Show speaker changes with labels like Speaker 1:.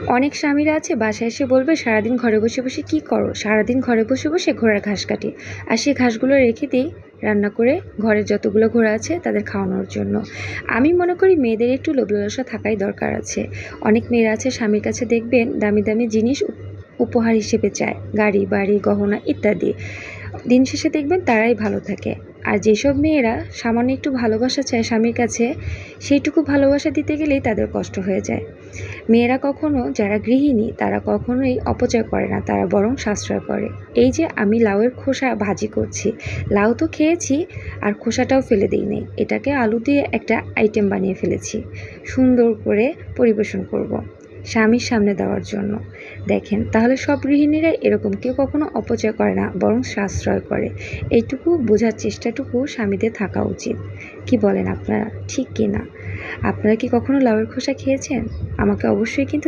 Speaker 1: অনেক স্বামীরা আছে বাসায় এসে বলবে, সারাদিন ঘরে বসে বসে কি করো? সারাদিন ঘরে বসে বসে ঘোড়ার ঘাস কাটি। আর সেই ঘাসগুলো রেখে দিই রান্না করে ঘরের যতগুলো ঘোড়া আছে তাদের খাওয়ানোর জন্য। আমি মনে করি মেয়েদের একটু লোভ লালসা থাকাই দরকার আছে। অনেক মেয়েরা আছে স্বামীর কাছে দেখবেন দামি দামি জিনিস উপহার হিসেবে চায়, গাড়ি বাড়ি গহনা ইত্যাদি। দিন শেষে দেখবেন তারাই ভালো থাকে। আর যেসব মেয়েরা সামান্য একটু ভালোবাসা চায় স্বামীর কাছে, সেইটুকু ভালোবাসা দিতে গেলেই তাদের কষ্ট হয়ে যায়। মেয়েরা কখনো, যারা গৃহিণী তারা কখনোই অপচয় করে না, তারা বরং সাশ্রয় করে। এই যে আমি লাউয়ের খোসা ভাজি করছি, লাউ তো খেয়েছি আর খোসাটাও ফেলে দিই নি, এটাকে আলু দিয়ে একটা আইটেম বানিয়ে ফেলেছি, সুন্দর করে পরিবেশন করব স্বামীর সামনে দেওয়ার জন্য। দেখেন, তাহলে সব গৃহিণীরা এরকম, কেউ কখনো অপচয় করে না, বরং সাশ্রয় করে। এইটুকু বোঝার চেষ্টাটুকু স্বামীদের থাকা উচিত। কি বলেন আপনারা, ঠিক কি না? আপনারা কি কখনো লাউয়ের খোসা খেয়েছেন? আমাকে অবশ্যই কিন্তু